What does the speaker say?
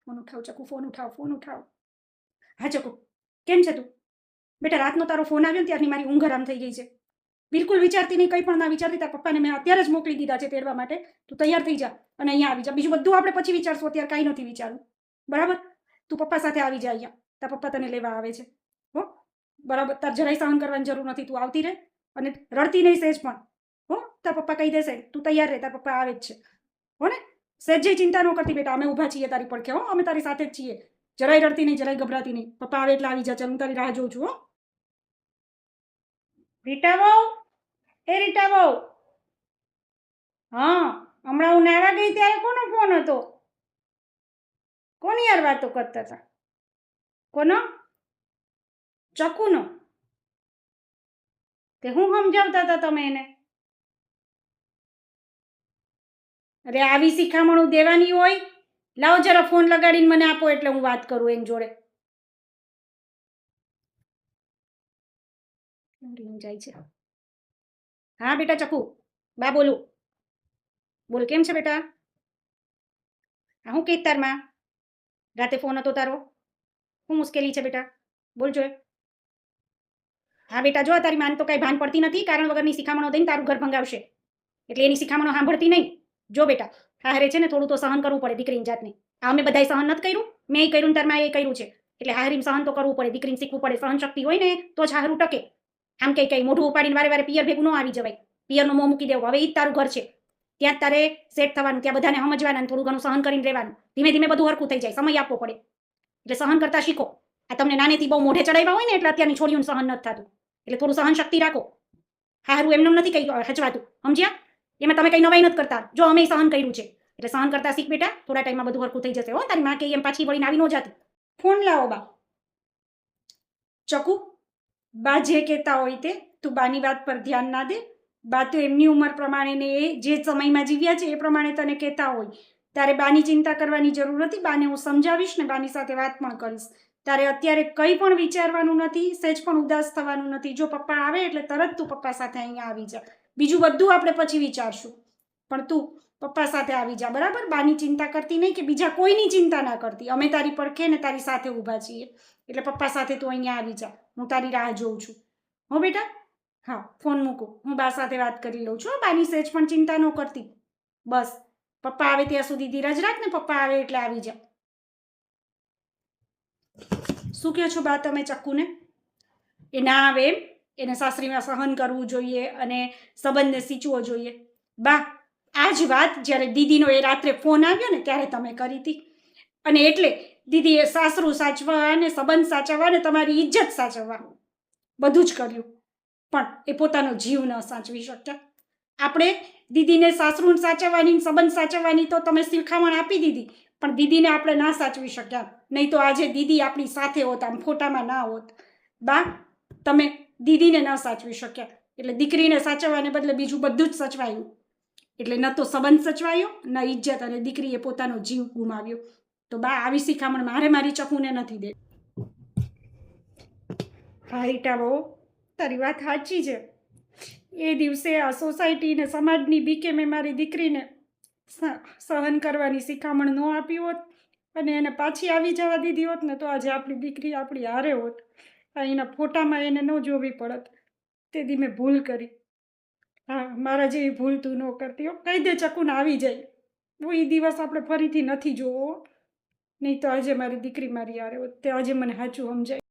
Phone ઉઠાવ ચકુ, phone ઉઠાવ, phone ઉઠાવ. હા ચકુ, કેમ છે તું? બેટા રાતનો તારો ફોન આવ્યો ને ત્યારની મારી ઊંઘ હરામ થઈ ગઈ છે. બિલકુલ વિચારતી નહીં, કંઈ પણ ના વિચારતી. તારા પપ્પાને મેં અત્યારે જ મોકલી દીધા છે તેડવા માટે. તું તૈયાર થઈ જા અને અહીંયા આવી જા. બીજું બધું આપણે પછી વિચારશું, અત્યારે કાંઈ નથી વિચારવું, બરાબર? તું પપ્પા સાથે આવી જા અહીંયા. તારા પપ્પા તને લેવા આવે છે, હો? બરાબર, તાર જરાય સહન કરવાની જરૂર નથી. તું આવતી રહે અને રડતી નહીં સહેજ પણ, હો? તારા પપ્પા કહી દેશે, તું તૈયાર રહે, તારા પપ્પા આવે જ છે, હો ને? સહેજે ચિંતા ન કરતી બેટા, અમે ઊભા છીએ તારી પડખે, હો? અમે તારી સાથે જ છીએ. જરાય રડતી નહીં, જરાય ગભરાતી નહીં. પપ્પા આવે એટલે આવી જા. ચાલ, હું તારી રાહ જોઉં છું, હો? રીટા બહુ, એ રીટા બહુ. હા, હમણાં હું નાવા ગઈ ત્યારે કોનો ફોન હતો? કોની યાર વાતો કરતા હતા? કોનો? ચકુનો? તે હું સમજાવતા હતા તમે એને? અરે આવી શિખામણું દેવાની હોય? લાવો જરા ફોન લગાડીને મને આપો એટલે હું વાત કરું એની જોડે. જાય છે. હા બેટા ચકુ, બા બોલું. બોલ, કેમ છે બેટા? હા, હું કહીશ તારમાં? રાતે ફોન હતો તારો? શું મુશ્કેલી છે બેટા? બોલ જોએ. હા બેટા, જો તારી માન તો કઈ ભાન પડતી નથી. કારણ વગરની શિખામણો દઈને તારું ઘર ભંગાવશે. એટલે એની શિખામણો સાંભળતી નહીં. જો બેટા, હારે છે ને થોડું તો સહન કરવું પડે દીકરીની જાતને. આ અમે બધાય સહન નથી કર્યું, મેં કર્યું, તારમાં એ કર્યું છે. એટલે હારીમ સહન તો કરવું પડે, દીકરીને શીખવું પડે. સહન શક્તિ હોય ને તો જ હારું ટકે. આમ કઈ મોઢું ઉપાડીને વારે વારે પિયર ભેગું ન આવી જવાય. પિયરનો મોં મૂકી દેવો. હવે એ જ તારું ઘર છે, ત્યાં જ તારે સેટ થવાનું, ત્યાં બધાને સમજવાના, થોડું ઘણું સહન કરીને રહેવાનું. ધીમે ધીમે બધું હરખું થઈ જાય, સમય આપવો પડે. એટલે સહન કરતા શીખો. આ તમને નાનેથી બહુ મોઢે ચડાવ્યા હોય ને એટલે અત્યારની છોડીઓને સહન નથી થતું. એટલે થોડું સહન શક્તિ રાખો. હારું એમને નથી કઈ હચવાતું, સમજ્યા? એમાં તમે કઈ નવાઈ નથી કરતા. જો અમે સહન કર્યું છે એટલે સહન કરતા શીખ બેટા. થોડા ટાઈમમાં બધું હરખું થઈ જશે, હો? તારી માં કે એમ પાછી વળીને આવી ન જતી. ફોન લાવો બા. ચકુ, બા જે કહેતા હોય તે તું બાની વાત પર ધ્યાન ના દે. બા તો એમની ઉંમર પ્રમાણે ને એ જે સમયમાં જીવ્યા છે એ પ્રમાણે તને કહેતા હોય. તારે બાની ચિંતા કરવાની જરૂર નથી. બાને હું સમજાવીશ ને બાની સાથે વાત પણ કરીશ. તારે અત્યારે કંઈ પણ વિચારવાનું નથી, સહેજ પણ ઉદાસ થવાનું નથી. જો પપ્પા આવે એટલે તરત તું પપ્પા સાથે અહીંયા આવી જા. બીજું બધું આપણે પછી વિચારશું, પણ તું પપ્પા સાથે આવી જા, બરાબર? બાની ચિંતા કરતી નહીં કે બીજા કોઈની ચિંતા ના કરતી. અમે તારી પડખે ને તારી સાથે ઊભા છીએ. એટલે પપ્પા સાથે તું અહીંયા આવી જા. હું તારી રાહ જોઉં છું, હો બેટા? હા, ફોન મૂકો, હું બા સાથે વાત કરી લઉં છું. બાની સહેજ પણ ચિંતા ન કરતી. બસ, પપ્પા આવે ત્યાં સુધી ધીરજ રાખ ને. પપ્પા આવે એટલે આવી જા. શું કહો છો બા તમે ચક્કુને? એ ના આવે એમ? એને સાસરીમાં સહન કરવું જોઈએ અને સંબંધને સિંચવો જોઈએ. બા, આ જ વાત જ્યારે દીદીનો એ રાત્રે ફોન આવ્યો ને ત્યારે તમે કરી હતી. અને એટલે દીદીએ સાસરું સાચવા અને સંબંધ સાચવવા અને તમારી ઇજ્જત સાચવવા બધું જ કર્યું, પણ એ પોતાનો જીવ ન સાચવી શક્યા. આપણે દીદીને સાસરું સાચવવાની, સંબંધ સાચવવાની તો તમે શિખામણ આપી દીધી, પણ દીદીને આપણે ના સાચવી શક્યા. નહીં તો આજે દીદી આપણી સાથે હોત, આમ ફોટામાં ના હોત. બા, તમે દીદીને ન સાચવી શક્યા એટલે દીકરીને સાચવવાને બદલે બીજું બધું જ સચવાયું. એટલે ન તો સંબંધ સચવાયો, ન ઇજ્જત, અને દીકરીએ પોતાનો જીવ ગુમાવ્યો. તો બા, આવી શિખામણ મારે મારી ચકુને નથી દે. હા રીટા બહુ, તારી વાત સાચી છે. એ દિવસે આ સોસાયટી ને સમાજની બીકે મેં મારી દીકરીને સહન કરવાની શિખામણ ન આપી હોત અને એને પાછી આવી જવા દીધી હોત ને તો આજે આપણી દીકરી આપણી હારે હોત. એના ફોટામાં એને ન જોવી પડત. તેથી મેં ભૂલ કરી. હા, મારા જેવી ભૂલ તું ન કરતી હો. કહી દે ચકુને આવી જાય. એ દિવસ આપણે ફરીથી નથી જોવો. નહીં તો આજે મારી દીકરી મારી હારે હોત. તે આજે મને સાચું સમજાય.